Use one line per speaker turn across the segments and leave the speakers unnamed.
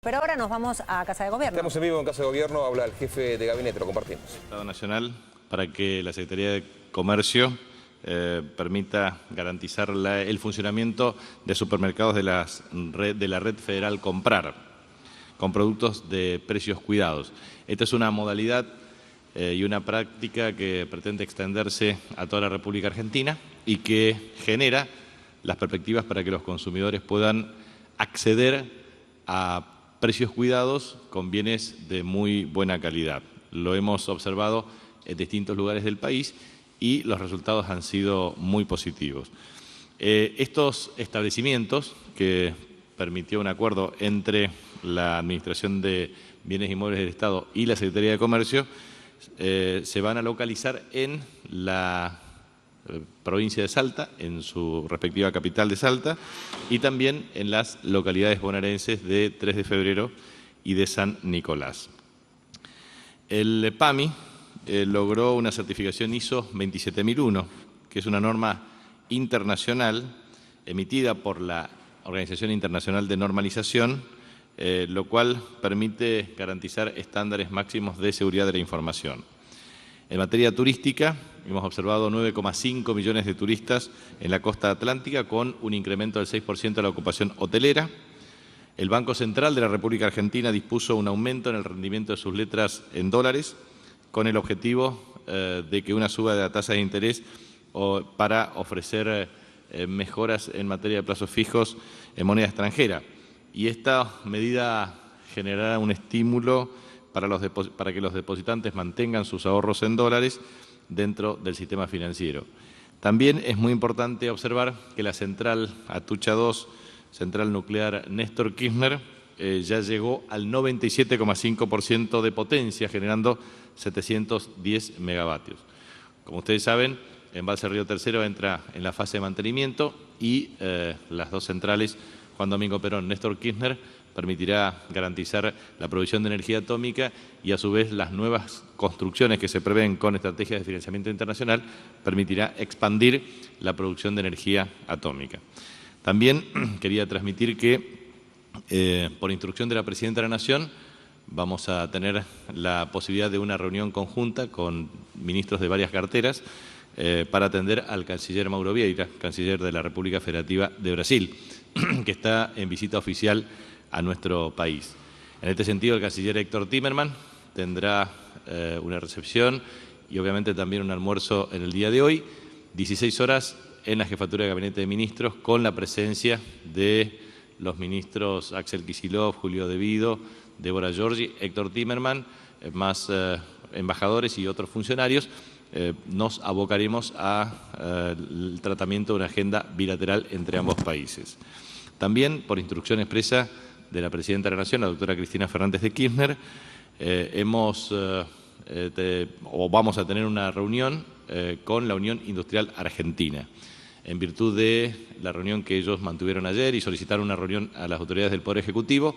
Pero ahora nos vamos a Casa de Gobierno.
Estamos en vivo en Casa de Gobierno, habla el jefe de gabinete, lo compartimos.
Estado Nacional para que la Secretaría de Comercio permita garantizar el funcionamiento de supermercados de la red federal Comprar, con productos de precios cuidados. Esta es una modalidad y una práctica que pretende extenderse a toda la República Argentina y que genera las perspectivas para que los consumidores puedan acceder a precios cuidados con bienes de muy buena calidad. Lo hemos observado en distintos lugares del país y los resultados han sido muy positivos. Estos establecimientos, que permitió un acuerdo entre la Administración de Bienes Inmuebles del Estado y la Secretaría de Comercio, se van a localizar en la provincia de Salta, en su respectiva capital de Salta, y también en las localidades bonaerenses de 3 de Febrero y de San Nicolás. El PAMI logró una certificación ISO 27001, que es una norma internacional emitida por la Organización Internacional de Normalización, lo cual permite garantizar estándares máximos de seguridad de la información. En materia turística, hemos observado 9,5 millones de turistas en la costa atlántica, con un incremento del 6% de la ocupación hotelera. El Banco Central de la República Argentina dispuso un aumento en el rendimiento de sus letras en dólares, con el objetivo de que una suba de la tasa de interés para ofrecer mejoras en materia de plazos fijos en moneda extranjera. Y esta medida generará un estímulo para que los depositantes mantengan sus ahorros en dólares dentro del sistema financiero. También es muy importante observar que la central Atucha 2, central nuclear Néstor Kirchner, ya llegó al 97,5% de potencia, generando 710 megavatios. Como ustedes saben, Embalse Río Tercero entra en la fase de mantenimiento y las dos centrales, Juan Domingo Perón, Néstor Kirchner, permitirá garantizar la provisión de energía atómica y, a su vez, las nuevas construcciones que se prevén con estrategias de financiamiento internacional permitirá expandir la producción de energía atómica. También quería transmitir que, por instrucción de la Presidenta de la Nación, vamos a tener la posibilidad de una reunión conjunta con ministros de varias carteras para atender al canciller Mauro Vieira, canciller de la República Federativa de Brasil, que está en visita oficial a nuestro país. En este sentido, el canciller Héctor Timerman tendrá una recepción y obviamente también un almuerzo en el día de hoy, 16 horas en la Jefatura de Gabinete de Ministros, con la presencia de los ministros Axel Kicillof, Julio De Vido, Débora Giorgi, Héctor Timerman, más embajadores y otros funcionarios. Nos abocaremos al tratamiento de una agenda bilateral entre ambos países. También, por instrucción expresa de la Presidenta de la Nación, la doctora Cristina Fernández de Kirchner, vamos a tener una reunión con la Unión Industrial Argentina. En virtud de la reunión que ellos mantuvieron ayer y solicitaron una reunión a las autoridades del Poder Ejecutivo,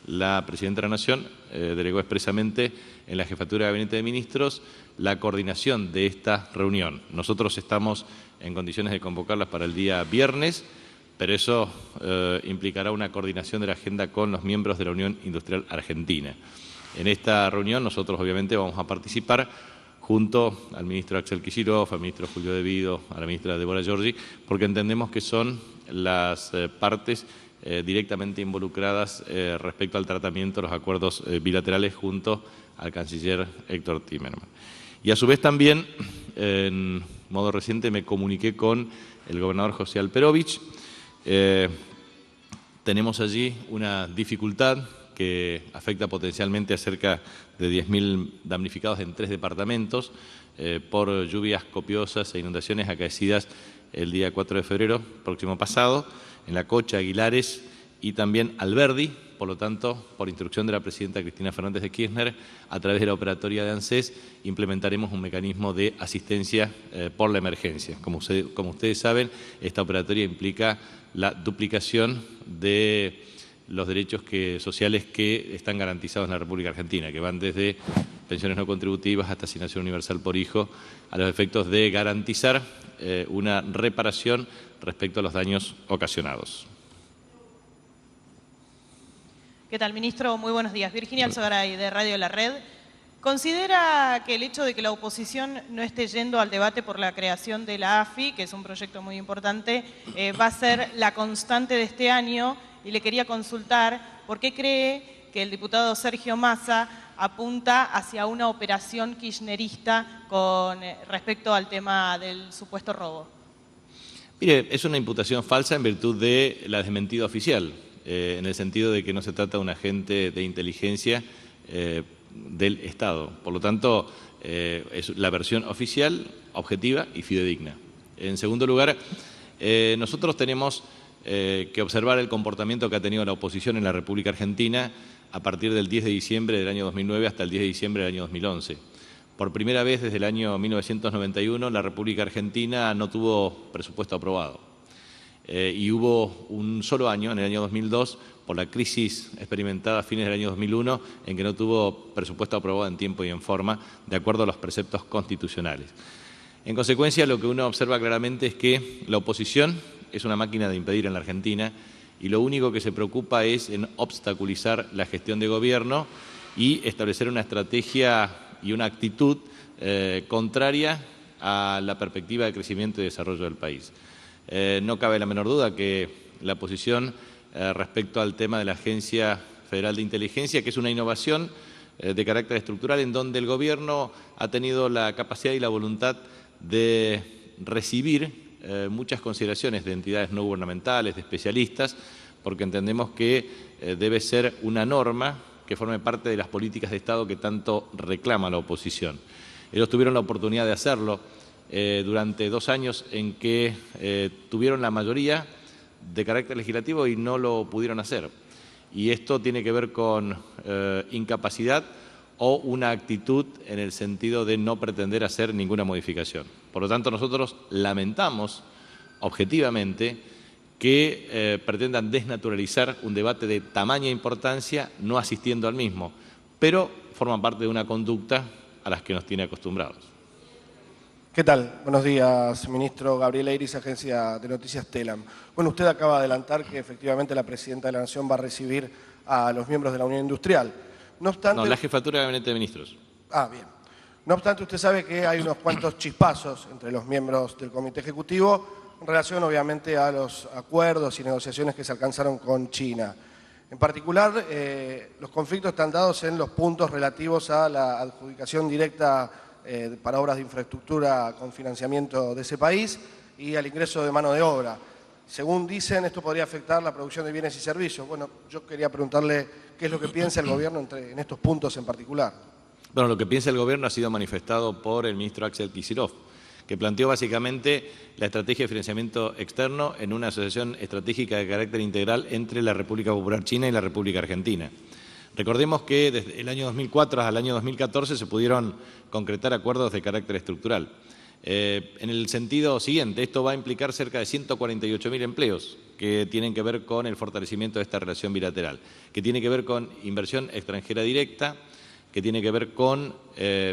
la Presidenta de la Nación delegó expresamente en la Jefatura de Gabinete de Ministros la coordinación de esta reunión. Nosotros estamos en condiciones de convocarlas para el día viernes, pero eso implicará una coordinación de la agenda con los miembros de la Unión Industrial Argentina. En esta reunión nosotros obviamente vamos a participar junto al ministro Axel Kicillof, al ministro Julio De Vido, a la ministra Débora Giorgi, porque entendemos que son las partes directamente involucradas respecto al tratamiento de los acuerdos bilaterales junto al canciller Héctor Timerman. Y a su vez también, en modo reciente, me comuniqué con el gobernador José Alperovich. Tenemos allí una dificultad que afecta potencialmente a cerca de 10.000 damnificados en 3 departamentos por lluvias copiosas e inundaciones acaecidas el día 4 de febrero próximo pasado, en La Cocha, Aguilares y también Alberdi. Por lo tanto, por instrucción de la Presidenta Cristina Fernández de Kirchner, a través de la operatoria de ANSES, implementaremos un mecanismo de asistencia por la emergencia. Como ustedes saben, esta operatoria implica la duplicación de los derechos sociales que están garantizados en la República Argentina, que van desde pensiones no contributivas hasta asignación universal por hijo, a los efectos de garantizar una reparación respecto a los daños ocasionados.
¿Qué tal, ministro? Muy buenos días. Virginia Alzogaray, de Radio La Red. ¿Considera que el hecho de que la oposición no esté yendo al debate por la creación de la AFI, que es un proyecto muy importante, va a ser la constante de este año? Y le quería consultar por qué cree que el diputado Sergio Massa apunta hacia una operación kirchnerista con respecto al tema del supuesto robo.
Mire, es una imputación falsa en virtud de la desmentida oficial, en el sentido de que no se trata de un agente de inteligencia del Estado. Por lo tanto, es la versión oficial, objetiva y fidedigna. En segundo lugar, nosotros tenemos que observar el comportamiento que ha tenido la oposición en la República Argentina a partir del 10 de diciembre del año 2009 hasta el 10 de diciembre del año 2011. Por primera vez desde el año 1991 la República Argentina no tuvo presupuesto aprobado. Y hubo un solo año, en el año 2002, por la crisis experimentada a fines del año 2001, en que no tuvo presupuesto aprobado en tiempo y en forma, de acuerdo a los preceptos constitucionales. En consecuencia, lo que uno observa claramente es que la oposición es una máquina de impedir en la Argentina y lo único que se preocupa es en obstaculizar la gestión de gobierno y establecer una estrategia y una actitud contraria a la perspectiva de crecimiento y desarrollo del país. No cabe la menor duda que la posición respecto al tema de la Agencia Federal de Inteligencia, que es una innovación de carácter estructural en donde el Gobierno ha tenido la capacidad y la voluntad de recibir muchas consideraciones de entidades no gubernamentales, de especialistas, porque entendemos que debe ser una norma que forme parte de las políticas de Estado que tanto reclama la oposición. Ellos tuvieron la oportunidad de hacerlo durante 2 años en que tuvieron la mayoría de carácter legislativo y no lo pudieron hacer. Y esto tiene que ver con incapacidad o una actitud en el sentido de no pretender hacer ninguna modificación. Por lo tanto, nosotros lamentamos objetivamente que pretendan desnaturalizar un debate de tamaña importancia no asistiendo al mismo, pero forman parte de una conducta a las que nos tiene acostumbrados.
¿Qué tal? Buenos días, ministro. Gabriel Eiris, Agencia de Noticias TELAM. Bueno, usted acaba de adelantar que efectivamente la Presidenta de la Nación va a recibir a los miembros de la Unión Industrial. No obstante...
No, la Jefatura de Gabinete de Ministros.
Ah, bien. No obstante, usted sabe que hay unos cuantos chispazos entre los miembros del Comité Ejecutivo en relación, obviamente, a los acuerdos y negociaciones que se alcanzaron con China. En particular, los conflictos están dados en los puntos relativos a la adjudicación directa para obras de infraestructura con financiamiento de ese país y al ingreso de mano de obra. Según dicen, esto podría afectar la producción de bienes y servicios. Bueno, yo quería preguntarle qué es lo que piensa el Gobierno en estos puntos en particular.
Bueno, lo que piensa el Gobierno ha sido manifestado por el ministro Axel Kicillof, que planteó básicamente la estrategia de financiamiento externo en una asociación estratégica de carácter integral entre la República Popular China y la República Argentina. Recordemos que desde el año 2004 al año 2014 se pudieron concretar acuerdos de carácter estructural. En el sentido siguiente, esto va a implicar cerca de 148.000 empleos que tienen que ver con el fortalecimiento de esta relación bilateral, que tiene que ver con inversión extranjera directa, que tiene que ver con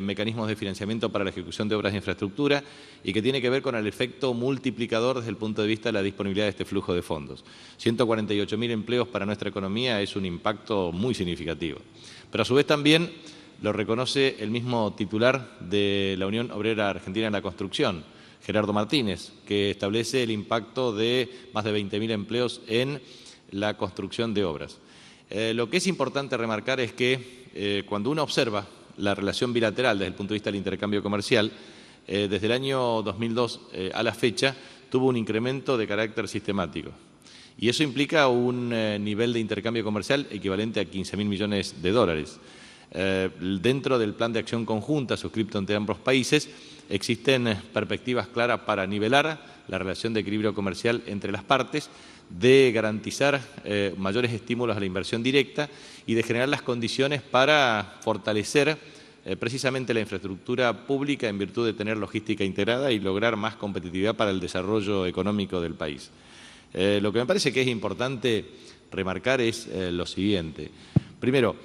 mecanismos de financiamiento para la ejecución de obras de infraestructura y que tiene que ver con el efecto multiplicador desde el punto de vista de la disponibilidad de este flujo de fondos. 148.000 empleos para nuestra economía es un impacto muy significativo. Pero a su vez también lo reconoce el mismo titular de la Unión Obrera Argentina en la Construcción, Gerardo Martínez, que establece el impacto de más de 20.000 empleos en la construcción de obras. Lo que es importante remarcar es que cuando uno observa la relación bilateral desde el punto de vista del intercambio comercial, desde el año 2002 a la fecha tuvo un incremento de carácter sistemático. Y eso implica un nivel de intercambio comercial equivalente a 15.000 millones de dólares. Dentro del plan de acción conjunta suscripto entre ambos países existen perspectivas claras para nivelar la relación de equilibrio comercial entre las partes, de garantizar mayores estímulos a la inversión directa y de generar las condiciones para fortalecer precisamente la infraestructura pública en virtud de tener logística integrada y lograr más competitividad para el desarrollo económico del país. Lo que me parece que es importante remarcar es lo siguiente. Primero,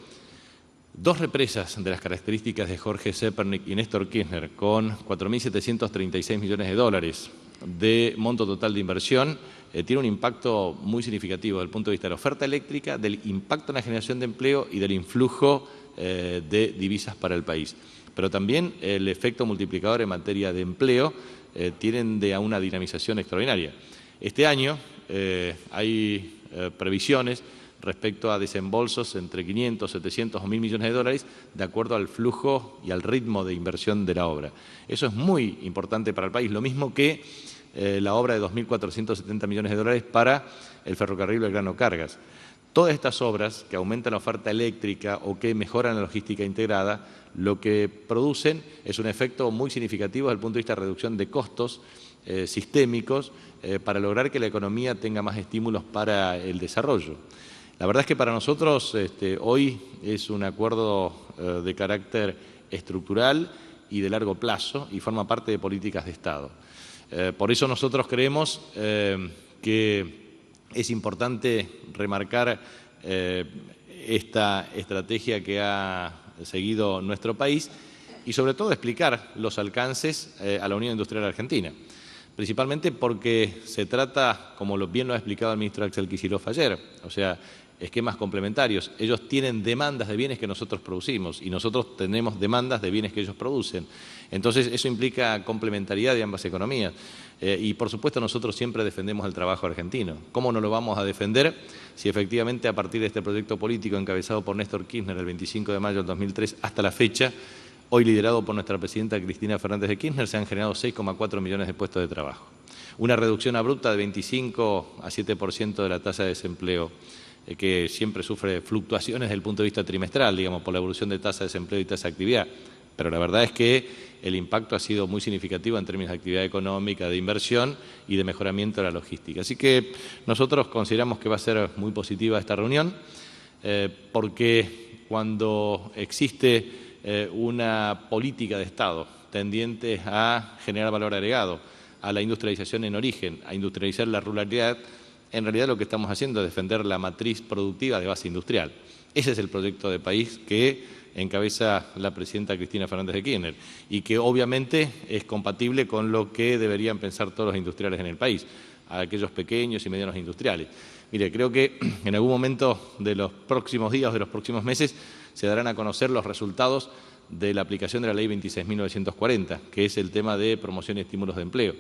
2 represas de las características de Jorge Zepernik y Néstor Kirchner, con 4.736 millones de dólares de monto total de inversión, tiene un impacto muy significativo desde el punto de vista de la oferta eléctrica, del impacto en la generación de empleo y del influjo de divisas para el país. Pero también el efecto multiplicador en materia de empleo tiende a una dinamización extraordinaria. Este año hay previsiones respecto a desembolsos entre 500, 700 o 1.000 millones de dólares de acuerdo al flujo y al ritmo de inversión de la obra. Eso es muy importante para el país, lo mismo que la obra de 2.470 millones de dólares para el ferrocarril Belgrano Cargas. Todas estas obras que aumentan la oferta eléctrica o que mejoran la logística integrada, lo que producen es un efecto muy significativo desde el punto de vista de reducción de costos sistémicos para lograr que la economía tenga más estímulos para el desarrollo. La verdad es que para nosotros hoy es un acuerdo de carácter estructural y de largo plazo y forma parte de políticas de Estado. Por eso nosotros creemos que es importante remarcar esta estrategia que ha seguido nuestro país y sobre todo explicar los alcances a la Unión Industrial Argentina. Principalmente porque se trata, como bien lo ha explicado el ministro Axel Kicillof ayer, o sea, esquemas complementarios. Ellos tienen demandas de bienes que nosotros producimos y nosotros tenemos demandas de bienes que ellos producen. Entonces, eso implica complementariedad de ambas economías. Y, por supuesto, nosotros siempre defendemos el trabajo argentino. ¿Cómo no lo vamos a defender si efectivamente a partir de este proyecto político encabezado por Néstor Kirchner el 25 de mayo del 2003 hasta la fecha, hoy liderado por nuestra presidenta Cristina Fernández de Kirchner, se han generado 6,4 millones de puestos de trabajo. Una reducción abrupta de 25 a 7% de la tasa de desempleo, que siempre sufre fluctuaciones desde el punto de vista trimestral, digamos, por la evolución de tasa de desempleo y tasa de actividad. Pero la verdad es que el impacto ha sido muy significativo en términos de actividad económica, de inversión y de mejoramiento de la logística. Así que nosotros consideramos que va a ser muy positiva esta reunión, porque cuando existe una política de Estado tendiente a generar valor agregado, a la industrialización en origen, a industrializar la ruralidad, en realidad lo que estamos haciendo es defender la matriz productiva de base industrial. Ese es el proyecto de país que encabeza la presidenta Cristina Fernández de Kirchner y que obviamente es compatible con lo que deberían pensar todos los industriales en el país, aquellos pequeños y medianos industriales. Mire, creo que en algún momento de los próximos días o de los próximos meses se darán a conocer los resultados de la aplicación de la Ley 26.940, que es el tema de promoción y estímulos de empleo,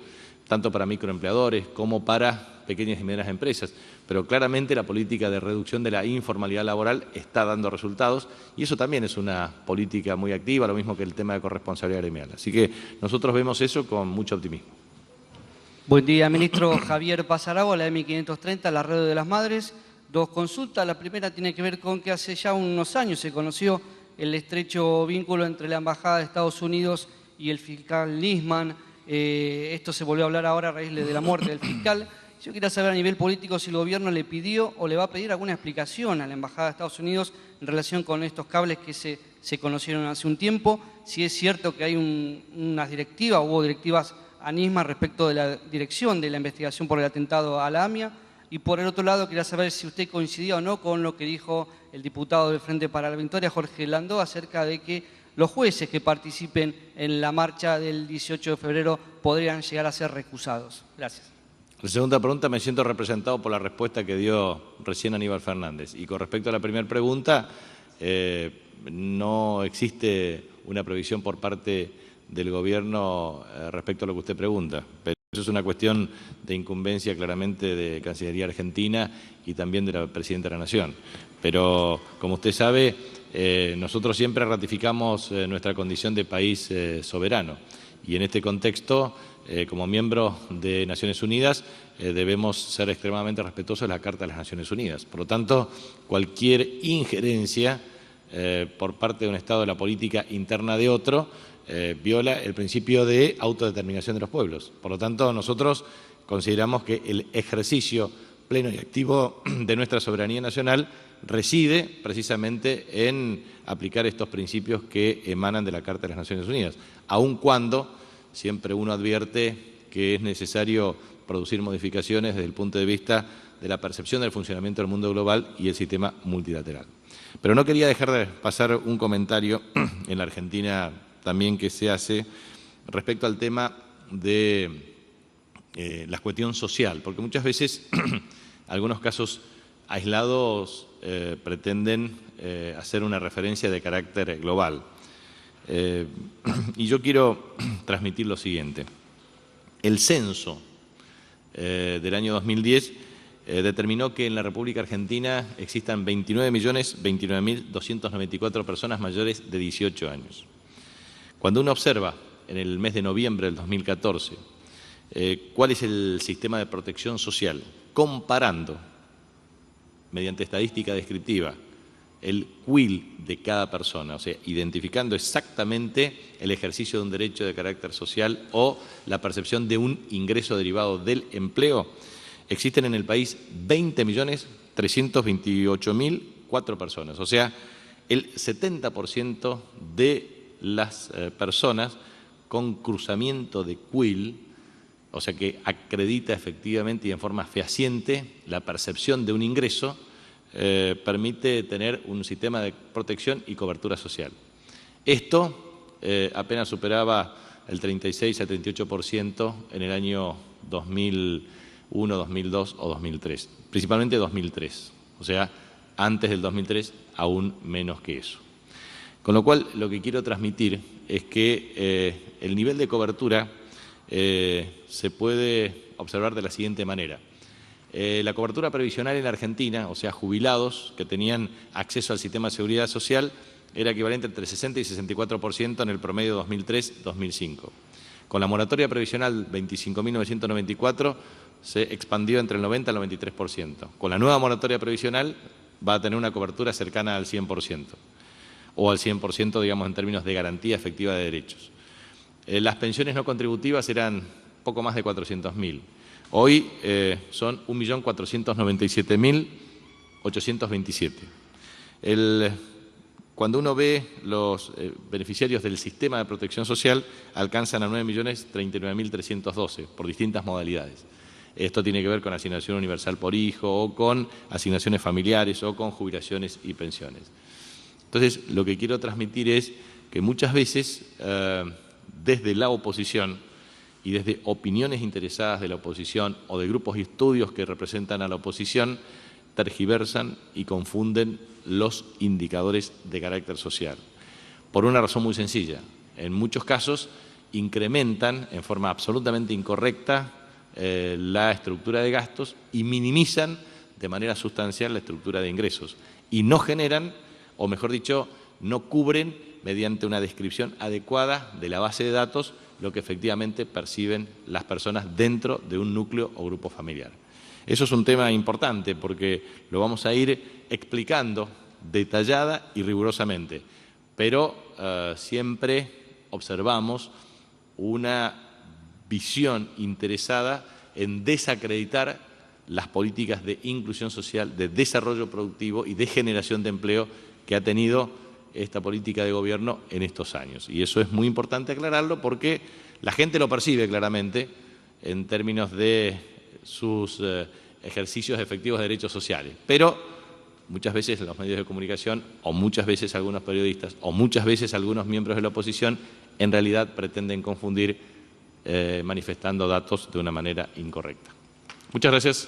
tanto para microempleadores como para pequeñas y medianas empresas. Pero claramente la política de reducción de la informalidad laboral está dando resultados y eso también es una política muy activa, lo mismo que el tema de corresponsabilidad gremial. Así que nosotros vemos eso con mucho optimismo.
Buen día, ministro. Javier Pasaragua, la M530, la Red de las Madres. Dos consultas. La primera tiene que ver con que hace ya unos años se conoció el estrecho vínculo entre la Embajada de Estados Unidos y el fiscal Nisman. Esto se volvió a hablar ahora a raíz de la muerte del fiscal. Yo quería saber a nivel político si el gobierno le pidió o le va a pedir alguna explicación a la Embajada de Estados Unidos en relación con estos cables que se conocieron hace un tiempo, si es cierto que hay unas directivas, hubo directivas a Nisman respecto de la dirección de la investigación por el atentado a la AMIA. Y por el otro lado, quería saber si usted coincidía o no con lo que dijo el diputado del Frente para la Victoria, Jorge Landó, acerca de que los jueces que participen en la marcha del 18 de febrero podrían llegar a ser recusados. Gracias.
La segunda pregunta, me siento representado por la respuesta que dio recién Aníbal Fernández. Y con respecto a la primera pregunta, no existe una previsión por parte del Gobierno respecto a lo que usted pregunta. Pero eso es una cuestión de incumbencia claramente de Cancillería Argentina y también de la Presidenta de la Nación. Pero, como usted sabe, nosotros siempre ratificamos nuestra condición de país soberano. Y en este contexto, como miembro de Naciones Unidas, debemos ser extremadamente respetuosos de la Carta de las Naciones Unidas. Por lo tanto, cualquier injerencia por parte de un Estado de la política interna de otro viola el principio de autodeterminación de los pueblos. Por lo tanto, nosotros consideramos que el ejercicio pleno y activo de nuestra soberanía nacional reside precisamente en aplicar estos principios que emanan de la Carta de las Naciones Unidas, aun cuando siempre uno advierte que es necesario producir modificaciones desde el punto de vista de la percepción del funcionamiento del mundo global y el sistema multilateral. Pero no quería dejar de pasar un comentario en la Argentina también que se hace respecto al tema de la cuestión social, porque muchas veces algunos casos aislados pretenden hacer una referencia de carácter global. Y yo quiero transmitir lo siguiente. El censo del año 2010 determinó que en la República Argentina existan 29.029.294 personas mayores de 18 años. Cuando uno observa en el mes de noviembre del 2014 cuál es el sistema de protección social, comparando mediante estadística descriptiva el QUIL de cada persona, o sea, identificando exactamente el ejercicio de un derecho de carácter social o la percepción de un ingreso derivado del empleo, existen en el país 20.328.004 personas, o sea, el 70% de las personas con cruzamiento de QUIL, o sea, que acredita efectivamente y en forma fehaciente la percepción de un ingreso, permite tener un sistema de protección y cobertura social. Esto apenas superaba el 36 a 38% en el año 2001, 2002 o 2003, principalmente 2003, o sea, antes del 2003 aún menos que eso. Con lo cual, lo que quiero transmitir es que el nivel de cobertura se puede observar de la siguiente manera. La cobertura previsional en la Argentina, o sea, jubilados que tenían acceso al sistema de seguridad social, era equivalente entre 60 y 64% en el promedio 2003-2005. Con la moratoria previsional 25.994 se expandió entre el 90 al 93%. Con la nueva moratoria previsional va a tener una cobertura cercana al 100%, o al 100%, digamos, en términos de garantía efectiva de derechos. Las pensiones no contributivas eran poco más de 400.000. Hoy son 1.427.827. Cuando uno ve los beneficiarios del sistema de protección social, alcanzan a 9.039.312 por distintas modalidades. Esto tiene que ver con asignación universal por hijo, o con asignaciones familiares, o con jubilaciones y pensiones. Entonces, lo que quiero transmitir es que muchas veces, desde la oposición, y desde opiniones interesadas de la oposición o de grupos y estudios que representan a la oposición, tergiversan y confunden los indicadores de carácter social. Por una razón muy sencilla. En muchos casos incrementan en forma absolutamente incorrecta la estructura de gastos y minimizan de manera sustancial la estructura de ingresos. Y no generan, o mejor dicho, no cubren mediante una descripción adecuada de la base de datos lo que efectivamente perciben las personas dentro de un núcleo o grupo familiar. Eso es un tema importante porque lo vamos a ir explicando detallada y rigurosamente, pero siempre observamos una visión interesada en desacreditar las políticas de inclusión social, de desarrollo productivo y de generación de empleo que ha tenido esta política de gobierno en estos años. Y eso es muy importante aclararlo porque la gente lo percibe claramente en términos de sus ejercicios efectivos de derechos sociales. Pero muchas veces los medios de comunicación, o muchas veces algunos periodistas, o muchas veces algunos miembros de la oposición, en realidad pretenden confundir manifestando datos de una manera incorrecta. Muchas gracias.